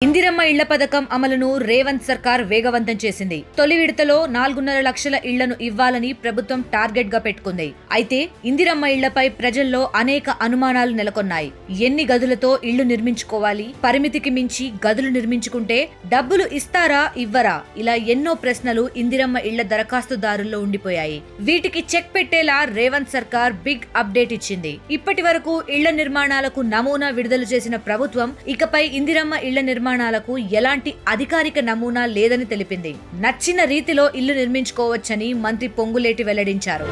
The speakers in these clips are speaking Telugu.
ఇందిరమ్మ ఇళ్ల పథకం అమలును రేవంత్ సర్కార్ వేగవంతం చేసింది. తొలి విడతలో 4.5 లక్షల ఇళ్లను ఇవ్వాలని ప్రభుత్వం టార్గెట్ గా పెట్టుకుంది. అయితే ఇందిరమ్మ ఇళ్లపై ప్రజల్లో అనేక అనుమానాలు నెలకొన్నాయి. ఎన్ని గదులతో ఇళ్లు నిర్మించుకోవాలి, పరిమితికి మించి గదులు నిర్మించుకుంటే డబ్బులు ఇస్తారా ఇవ్వరా, ఇలా ఎన్నో ప్రశ్నలు ఇందిరమ్మ ఇళ్ల దరఖాస్తుదారుల్లో ఉండిపోయాయి. వీటికి చెక్ పెట్టేలా రేవంత్ సర్కార్ బిగ్ అప్డేట్ ఇచ్చింది. ఇప్పటి వరకు ఇళ్ల నిర్మాణాలకు నమూనా విడుదల చేసిన ప్రభుత్వం ఇకపై ఇందిరమ్మ ఇళ్ల నిర్మాణాలకు ఎలాంటి అధికారిక నమూనా లేదని తెలిపింది. నచ్చిన రీతిలో ఇల్లు నిర్మించుకోవచ్చని మంత్రి పొంగులేటి వెల్లడించారు.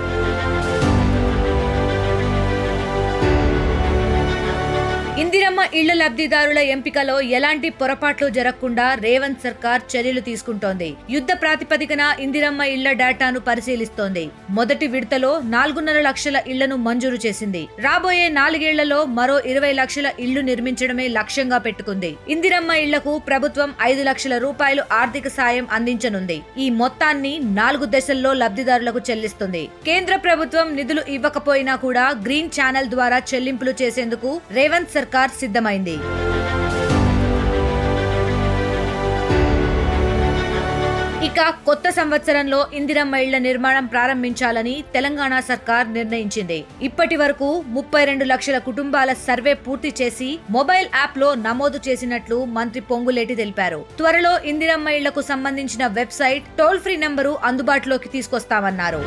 ఇందిరమ్మ ఇళ్ల లబ్ధిదారుల ఎంపికలో ఎలాంటి పొరపాట్లు జరగకుండా రేవంత్ సర్కార్ చర్యలు తీసుకుంటోంది. యుద్ధ ప్రాతిపదికన ఇందిరమ్మ ఇళ్ల డేటాను పరిశీలిస్తోంది. మొదటి విడతలో 4.5 లక్షల ఇళ్లను మంజూరు చేసింది. రాబోయే 4 ఏళ్లలో మరో 20 లక్షల ఇళ్లు నిర్మించడమే లక్ష్యంగా పెట్టుకుంది. ఇందిరమ్మ ఇళ్లకు ప్రభుత్వం 5 లక్షల రూపాయలు ఆర్థిక సాయం అందించనుంది. ఈ మొత్తాన్ని 4 దశల్లో లబ్ధిదారులకు చెల్లిస్తుంది. కేంద్ర ప్రభుత్వం నిధులు ఇవ్వకపోయినా కూడా గ్రీన్ ఛానల్ ద్వారా చెల్లింపులు చేసేందుకు రేవంత్ సర్కార్ సిద్ధమైంది. ఇక కొత్త సంవత్సరంలో ఇందిరమ్మ ఇళ్ల నిర్మాణం ప్రారంభించాలని తెలంగాణ సర్కార్ నిర్ణయించింది. ఇప్పటి వరకు 32 లక్షల కుటుంబాల సర్వే పూర్తి చేసి మొబైల్ యాప్ లో నమోదు చేసినట్లు మంత్రి పొంగులేటి తెలిపారు. త్వరలో ఇందిరమ్మ ఇళ్లకు సంబంధించిన వెబ్సైట్, టోల్ ఫ్రీ నంబరు అందుబాటులోకి తీసుకొస్తామన్నారు.